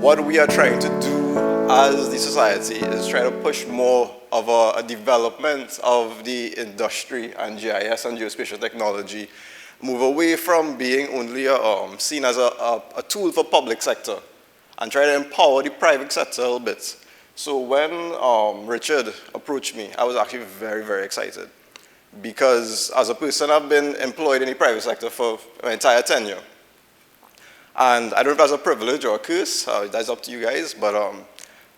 what we are trying to do as the society is try to push more of a development of the industry and GIS and geospatial technology, move away from being only seen as a tool for public sector and try to empower the private sector a little bit. So when Richard approached me, I was actually very, very excited because as a person, I've been employed in the private sector for my entire tenure. And I don't know if that's a privilege or a curse, that's up to you guys, but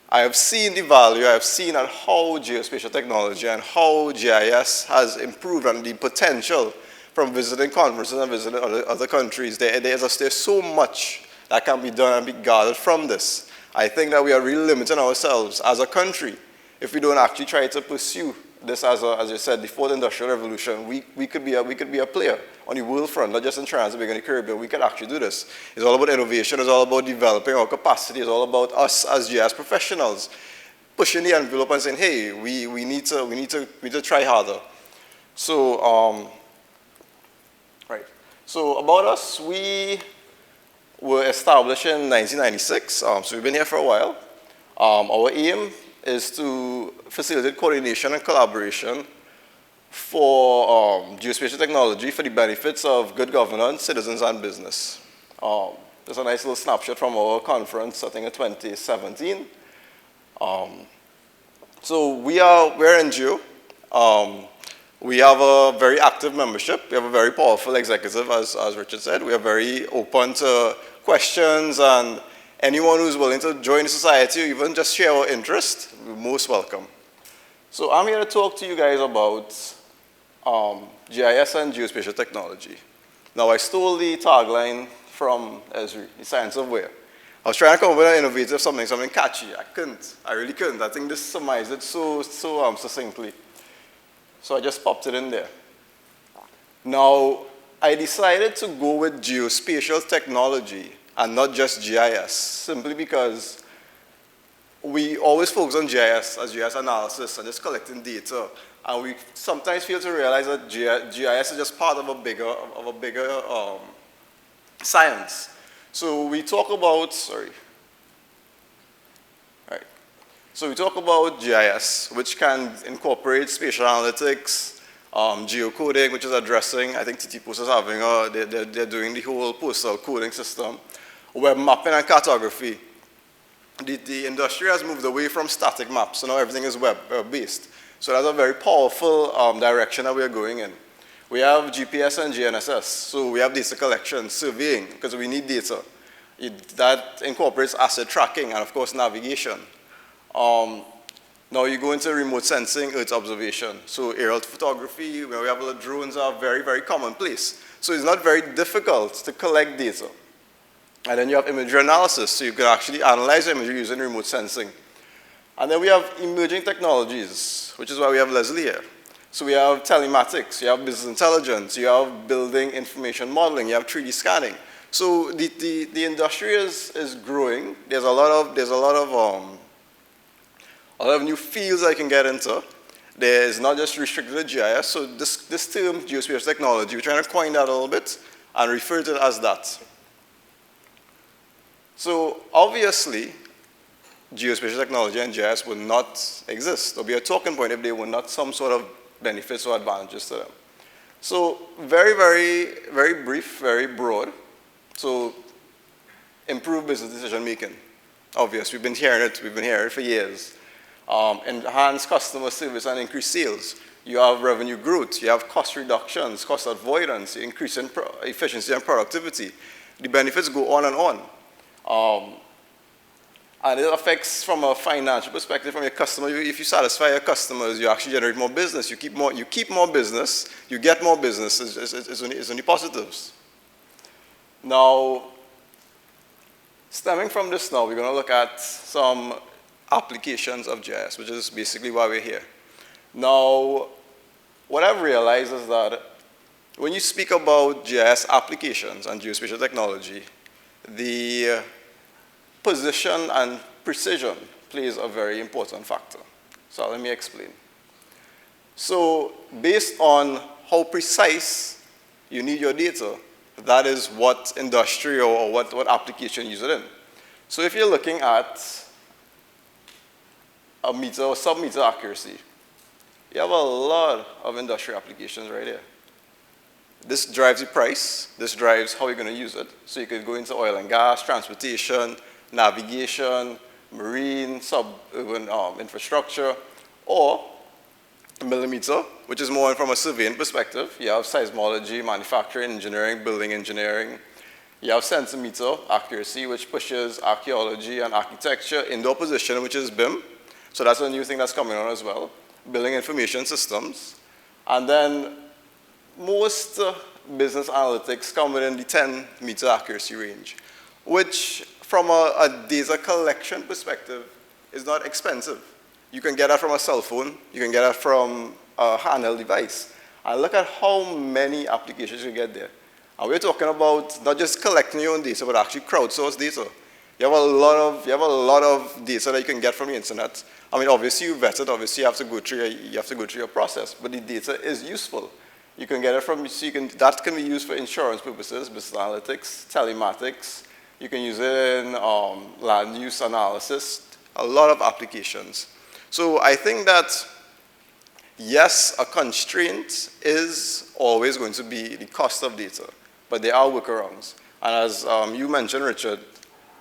I have seen the value, I have seen how geospatial technology and how GIS has improved and the potential from visiting conferences and visiting other countries. There's so much that can be done and be gathered from this. I think that we are really limiting ourselves as a country if we don't actually try to pursue this as you said, the fourth industrial revolution. We could be a player on the world front, not just in Trinidad and the Caribbean. We could actually do this. It's all about innovation. It's all about developing our capacity. It's all about us as GIS professionals pushing the envelope and saying, hey, we need to try harder. So right. So about us, we were established in 1996. So we've been here for a while. Our aim is to facilitate coordination and collaboration for geospatial technology for the benefits of good governance, citizens, and business. There's a nice little snapshot from our conference, I think in 2017. So we're NGO. We have a very active membership. We have a very powerful executive, as Richard said. We are very open to questions, and anyone who's willing to join the society or even just share our interest, we're most welcome. So I'm here to talk to you guys about GIS and geospatial technology. Now, I stole the tagline from Esri, the science of where. I was trying to come up with an innovative something catchy. I couldn't. I really couldn't. I think this summarized it so succinctly. So I just popped it in there. Now, I decided to go with geospatial technology and not just GIS, simply because we always focus on GIS as GIS analysis and just collecting data, and we sometimes fail to realize that GIS is just part of a bigger science. So we talk about, So we talk about GIS, which can incorporate spatial analytics, geocoding, which is addressing, I think TT Post is having, they're doing the whole postal coding system, web mapping and cartography. The industry has moved away from static maps, so now everything is web-based. So that's a very powerful direction that we are going in. We have GPS and GNSS, so we have data collection, surveying, because we need data. That incorporates asset tracking and, of course, navigation. Now you go into remote sensing, Earth observation. So aerial photography, where we have little drones, are very, very commonplace. So it's not very difficult to collect data. And then you have imagery analysis, so you can actually analyze imagery using remote sensing. And then we have emerging technologies, which is why we have Leslie here. So we have telematics, you have business intelligence, you have building information modeling, you have 3D scanning. So the industry is growing. There's a lot of new fields I can get into. There's not just restricted to GIS. So this term, geospatial technology, we're trying to coin that a little bit and refer to it as that. So obviously, geospatial technology and GIS would not exist or be a talking point if they were not some sort of benefits or advantages to them. So very, very, very brief, very broad. So improve business decision making. Obvious, we've been hearing it for years. Enhance customer service and increase sales. You have revenue growth, you have cost reductions, cost avoidance, increase in efficiency and productivity. The benefits go on and on. And it affects from a financial perspective from your customer. If you satisfy your customers, you actually generate more business. You keep more business, you get more business. It's only positives. Now, stemming from this now, we're going to look at some applications of GIS, which is basically why we're here. Now, what I've realized is that when you speak about GIS applications and geospatial technology, the position and precision plays a very important factor. So let me explain. So based on how precise you need your data, that is what industry or what application you use it in. So if you're looking at a meter or sub-meter accuracy, you have a lot of industrial applications right here. This drives the price. This drives how you're going to use it. So you could go into oil and gas, transportation, navigation, marine, suburban infrastructure, or millimeter, which is more from a surveying perspective. You have seismology, manufacturing, engineering, building engineering. You have centimeter accuracy, which pushes archaeology and architecture, indoor position, which is BIM. So that's a new thing that's coming on as well. Building information systems. And then most business analytics come within the 10-meter accuracy range, which from a data collection perspective is not expensive. You can get that from a cell phone. You can get that from a handheld device. And look at how many applications you get there. And we're talking about not just collecting your own data, but actually crowdsourced data. You have a lot of data that you can get from the internet. I mean, obviously you vet it. Obviously you have to go through your process. But the data is useful. You can get it from, that can be used for insurance purposes, business analytics, telematics. You can use it in land use analysis, a lot of applications. So I think that, yes, a constraint is always going to be the cost of data, but there are workarounds. And as you mentioned, Richard,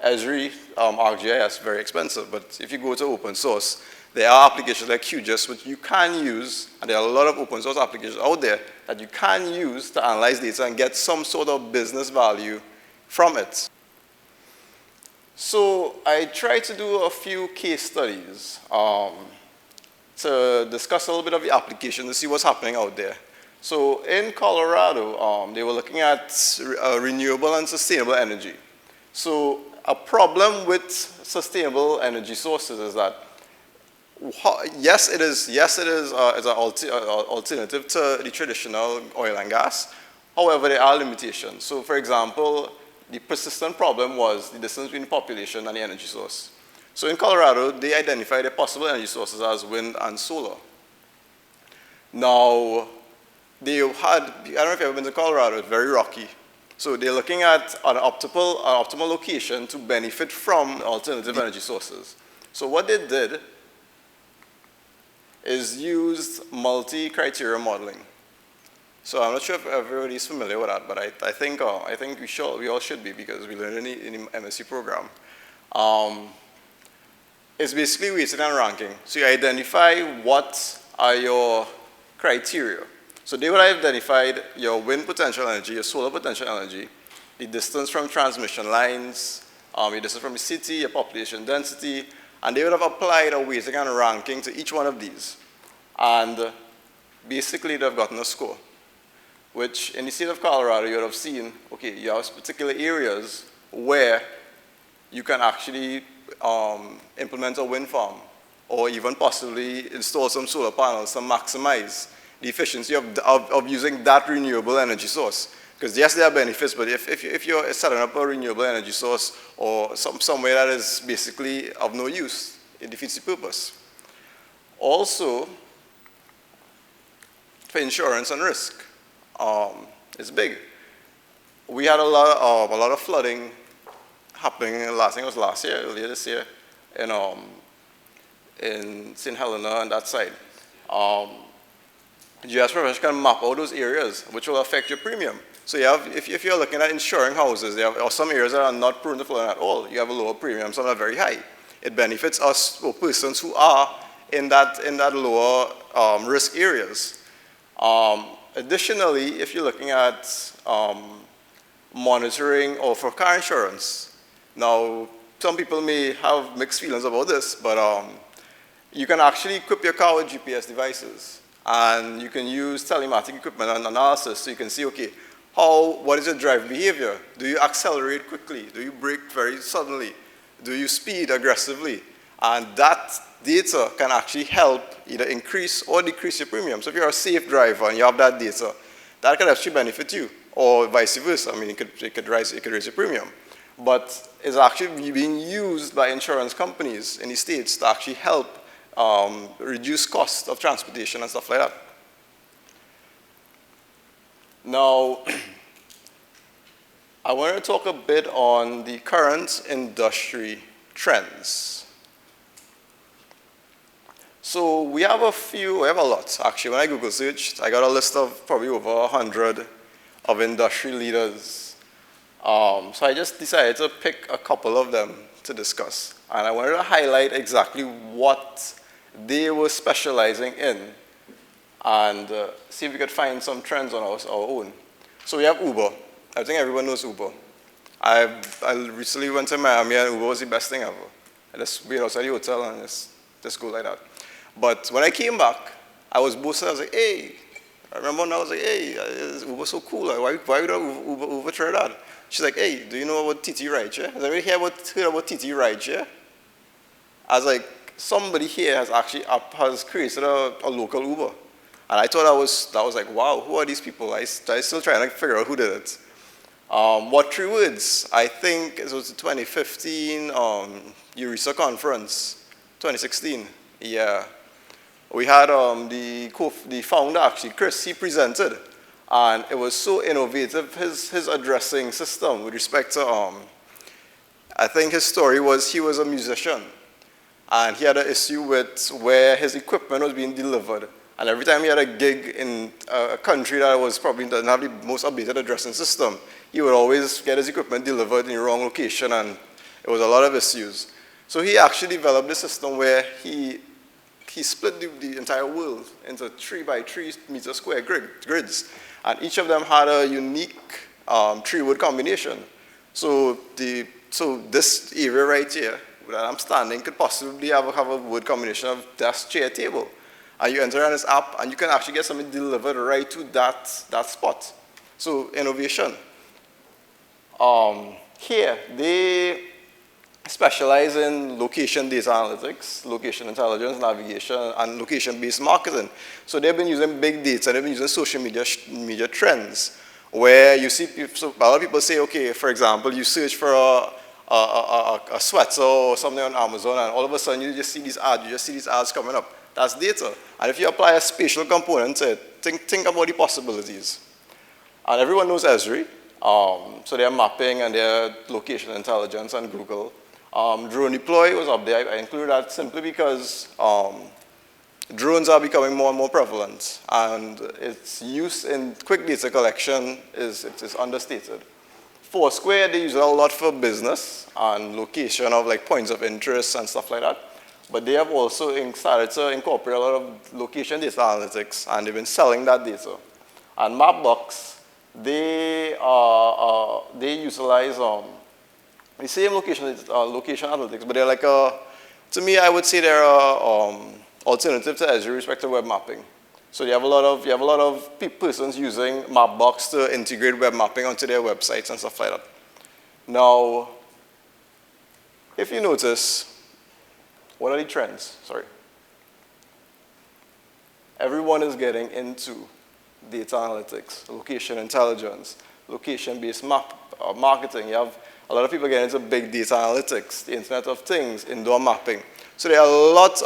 Esri, ArcGIS, very expensive, but if you go to open source, there are applications like QGIS which you can use, and there are a lot of open source applications out there that you can use to analyze data and get some sort of business value from it. So I tried to do a few case studies to discuss a little bit of the application to see what's happening out there. So in Colorado, they were looking at renewable and sustainable energy. So a problem with sustainable energy sources is that yes, it is an alternative to the traditional oil and gas. However, there are limitations. So, for example, the persistent problem was the distance between the population and the energy source. So in Colorado, they identified the possible energy sources as wind and solar. Now, they had, I don't know if you've ever been to Colorado, it's very rocky. So they're looking at an optimal location to benefit from alternative energy sources. So what they did is used multi-criteria modeling. So I'm not sure if everybody's familiar with that, but I think we all should be because we learned in the MSc program. It's basically weighted and ranking. So you identify what are your criteria. So they would have identified your wind potential energy, your solar potential energy, the distance from transmission lines, your distance from the city, your population density, and they would have applied a weighting and ranking to each one of these. And basically they've gotten a score, which in the state of Colorado you would have seen, okay, you have particular areas where you can actually implement a wind farm or even possibly install some solar panels to maximize the efficiency of using that renewable energy source. Because yes, there are benefits, but if you're setting up a renewable energy source or somewhere that is basically of no use, it defeats the purpose. Also, for insurance and risk, it's big. We had a lot of flooding happening, I think it was earlier this year, in St. Helena and that side. GIS professionals can map out those areas, which will affect your premium. So you have, if you're looking at insuring houses, there are some areas that are not prone to flooding at all. You have a lower premium, some are very high. It benefits us or persons who are in that lower risk areas. Additionally, if you're looking at monitoring or for car insurance, now some people may have mixed feelings about this, but you can actually equip your car with GPS devices. And you can use telematic equipment and analysis so you can see, okay, what is your drive behavior? Do you accelerate quickly? Do you brake very suddenly? Do you speed aggressively? And that data can actually help either increase or decrease your premium. So if you're a safe driver and you have that data, that can actually benefit you, or vice versa. I mean, it could raise your premium. But it's actually being used by insurance companies in the States to actually help reduce cost of transportation and stuff like that. Now, I want to talk a bit on the current industry trends. So we have a lot actually. When I Google searched, I got a list of probably over 100 of industry leaders. So I just decided to pick a couple of them to discuss. And I wanted to highlight exactly what they were specializing in and see if we could find some trends on our own. So we have Uber. I think everyone knows Uber. I recently went to Miami and Uber was the best thing ever. I just wait outside the hotel and just go like that. But when I came back, I was boasting. I was like, hey, I remember when I was like, hey, Uber's so cool. Like, why would Uber try that? She's like, hey, do you know about TT rideshare? Has anybody heard about TT rideshare? I was like, somebody here has created a local Uber. And I thought that was like, wow, who are these people? I still trying to figure out who did it. What 3 words? I think it was the 2015 EURESA conference, 2016. Yeah. We had the founder, actually, Chris, he presented. And it was so innovative, his addressing system with respect to, I think his story was he was a musician. And he had an issue with where his equipment was being delivered. And every time he had a gig in a country that was probably doesn't have the most updated addressing system, he would always get his equipment delivered in the wrong location, and it was a lot of issues. So he actually developed a system where he split the entire world into 3 by 3 meter square grids, and each of them had a unique 3-word combination. So this area right here that I'm standing could possibly have a word combination of desk, chair, table. And you enter on this app, and you can actually get something delivered right to that spot. So innovation. Here, they specialize in location data analytics, location intelligence, navigation, and location-based marketing. So they've been using big data, they've been using social media trends, where you see people, so a lot of people say, okay, for example, you search for a sweater or something on Amazon, and all of a sudden you just see these ads coming up. That's data. And if you apply a spatial component to it, think about the possibilities. And everyone knows Esri. So their mapping and their location intelligence and Google. Drone deploy was up there. I included that simply because drones are becoming more and more prevalent. And its use in quick data collection is understated. Foursquare, they use it a lot for business and location of like points of interest and stuff like that. But they have also started to incorporate a lot of location data analytics, and they've been selling that data. And Mapbox, they utilize the same location analytics, but they're like to me, I would say they're alternative to Azure with respect to web mapping. So you have a lot of persons using Mapbox to integrate web mapping onto their websites and stuff like that. Now, if you notice, what are the trends? Sorry. Everyone is getting into data analytics, location intelligence, location-based marketing. You have a lot of people getting into big data analytics, the Internet of Things, indoor mapping. So there are a lot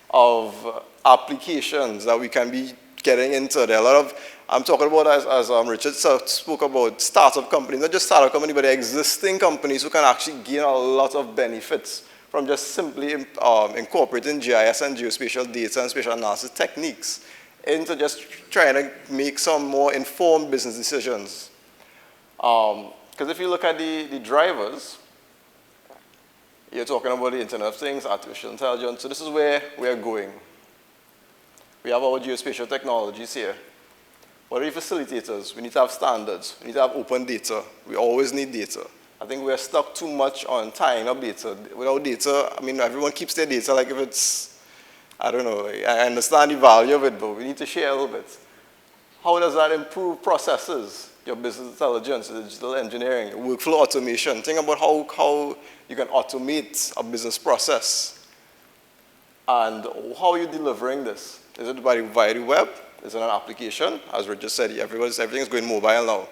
of applications that we can be getting into. There are a lot of, I'm talking about, as Richard spoke about, startup companies, not just startup companies, but they're existing companies who can actually gain a lot of benefits from just simply incorporating GIS and geospatial data and spatial analysis techniques into just trying to make some more informed business decisions. Because if you look at the drivers, you're talking about the Internet of Things, artificial intelligence. So this is where we are going. We have our geospatial technologies here. What are the facilitators? We need to have standards. We need to have open data. We always need data. I think we're stuck too much on tying up data. Without data, I mean, everyone keeps their data like if it's, I don't know, I understand the value of it, but we need to share a little bit. How does that improve processes? Your business intelligence, digital engineering, workflow automation. Think about how you can automate a business process. And how are you delivering this? Is it via the web? Is it an application? As Richard said, everything is going mobile now.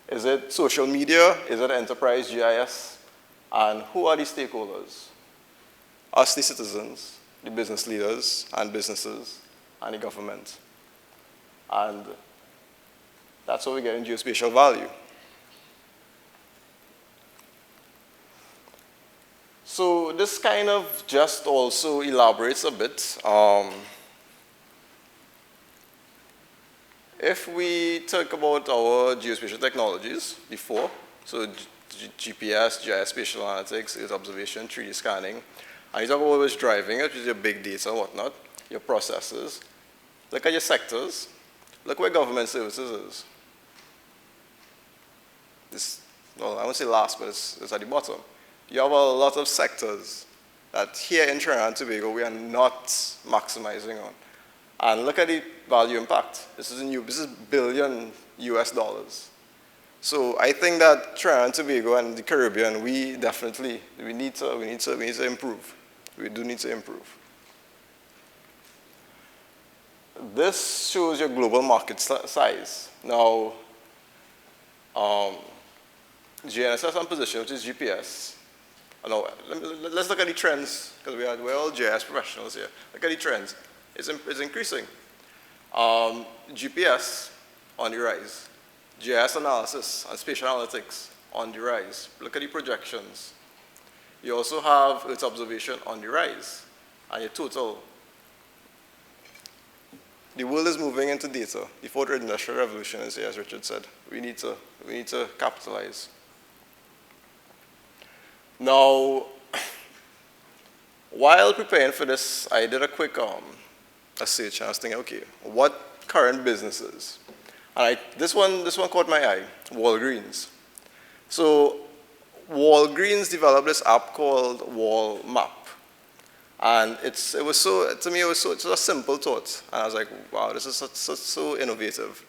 Is it social media? Is it enterprise GIS? And who are the stakeholders? Us, the citizens, the business leaders and businesses, and the government. And that's how we get in geospatial value. So this kind of just also elaborates a bit. If we talk about our geospatial technologies before, so GPS, GIS spatial analytics, Earth observation, 3D scanning, and you talk about what's driving it, which is your big data and whatnot, your processes. Look at your sectors. Look where government services is. This, well, I won't say last, but it's at the bottom. You have a lot of sectors that here in Trinidad and Tobago we are not maximizing on. And look at the value impact. This is billion US dollars. So I think that Trinidad and Tobago and the Caribbean, we need to improve. We do need to improve. This shows your global market size. Now, GNSS and position, which is GPS. Now, let's look at the trends, because we're all GIS professionals here. Look at the trends. It's increasing. GPS on the rise. GIS analysis and spatial analytics on the rise. Look at the projections. You also have Earth observation on the rise. And your total. The world is moving into data. The fourth industrial revolution is here, as Richard said. We need to capitalize. Now, while preparing for this, I did a quick search, and I was thinking, okay, what current businesses? And this one caught my eye, Walgreens. So Walgreens developed this app called Wall Map. And it's a simple thought. And I was like, wow, this is so innovative.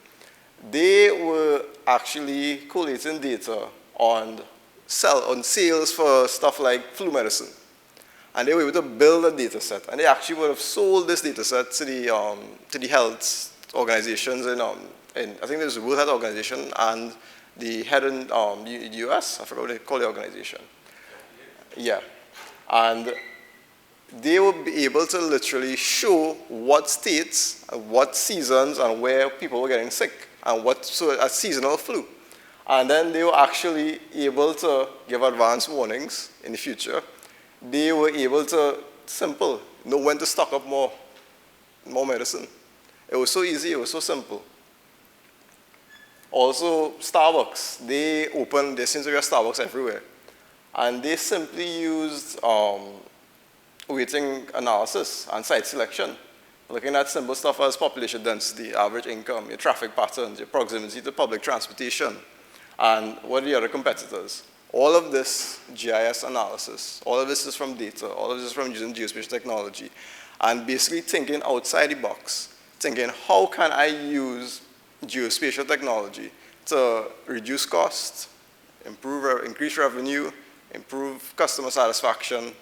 They were actually collating data on sales for stuff like flu medicine. And they were able to build a data set. And they actually would have sold this data set to the health organizations in I think there's the World Health Organization and the head in the US. I forgot what they call the organization. Yeah. And they would be able to literally show what states, what seasons, and where people were getting sick, and so a seasonal flu. And then they were actually able to give advance warnings in the future. They were able to know when to stock up more medicine. It was so easy, it was so simple. Also, Starbucks, there seems to be a Starbucks everywhere. And they simply used weighting analysis and site selection, looking at simple stuff as population density, average income, your traffic patterns, your proximity to public transportation, and what are the other competitors. All of this GIS analysis, all of this is from data, all of this is from using geospatial technology, and basically thinking outside the box, thinking how can I use geospatial technology to reduce costs, increase revenue, improve customer satisfaction,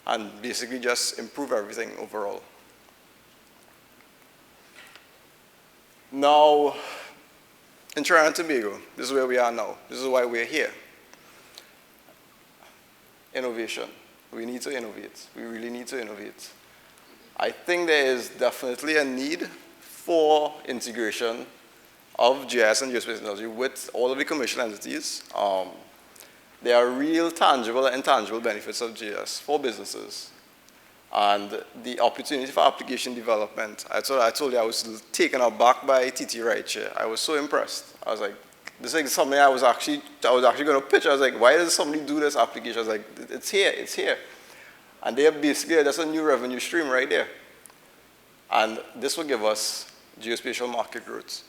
and basically just improve everything overall. Now, in Trinidad and Tobago, this is where we are now. This is why we're here. Innovation. We need to innovate. We really need to innovate. I think there is definitely a need for integration of GIS and geospatial technology with all of the commercial entities. There are real tangible and intangible benefits of GIS for businesses. And the opportunity for application development, I told you I was taken aback by TT Rideshare. I was so impressed. I was like, this is something I was actually going to pitch. I was like, why does somebody do this application? I was like, it's here. And they are basically, that's a new revenue stream right there. And this will give us geospatial market growth.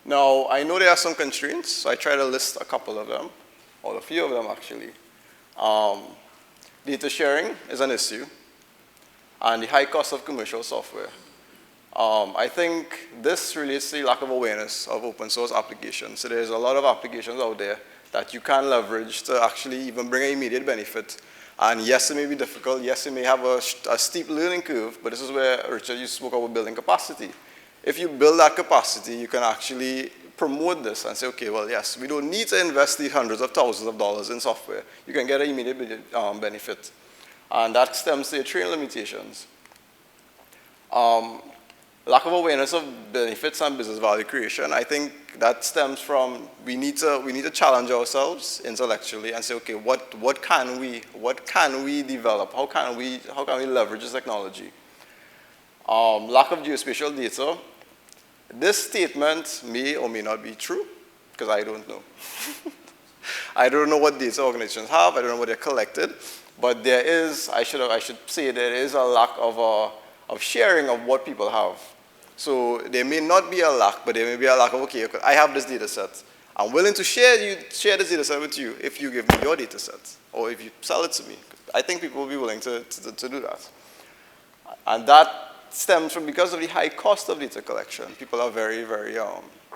Now, I know there are some constraints, so I try to list a couple of them, or a few of them actually. Data sharing is an issue, and the high cost of commercial software. I think this relates to the lack of awareness of open source applications. So there's a lot of applications out there that you can leverage to actually even bring an immediate benefit. And yes, it may be difficult. Yes, it may have a steep learning curve, but this is where, Richard, you spoke about building capacity. If you build that capacity, you can actually promote this and say, okay, well, yes, we don't need to invest these hundreds of thousands of dollars in software. You can get an immediate benefit. And that stems to your training limitations. lack of awareness of benefits and business value creation, I think that stems from we need to challenge ourselves intellectually and say, okay, what can we develop? How can we leverage this technology? Lack of geospatial data. This statement may or may not be true because I don't know. I don't know what data organizations have. I don't know what they're collected, but there is. I should say there is a lack of sharing of what people have. So there may not be a lack, but there may be a lack of, okay, I have this data set. I'm willing to share this data set with you if you give me your data set or if you sell it to me. I think people will be willing to do that. And that stems from because of the high cost of data collection. People are very, very,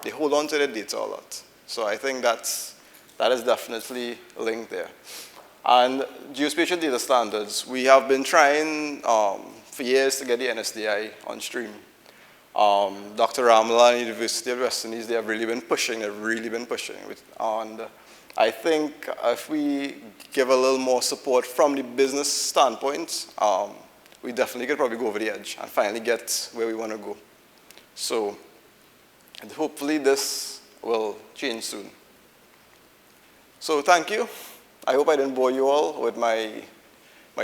they hold on to their data a lot. So I think that is definitely linked there. And geospatial data standards, we have been trying for years to get the NSDI on stream. Dr. Ramla and University of West Indies, they have really been pushing. And I think if we give a little more support from the business standpoint, we definitely could probably go over the edge and finally get where we want to go. So and hopefully this will change soon. So thank you. I hope I didn't bore you all with my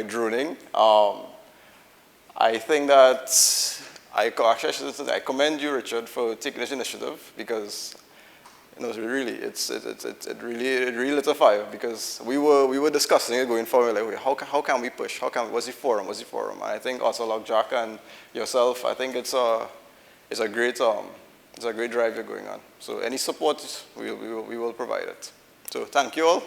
droning. I think that I commend you, Richard, for taking this initiative because it really lit a fire because we were discussing it going forward. Like, how can we push? What's the forum? And I think also Jack and yourself, I think it's a great drive you're going on. So any support we will provide it. So thank you all.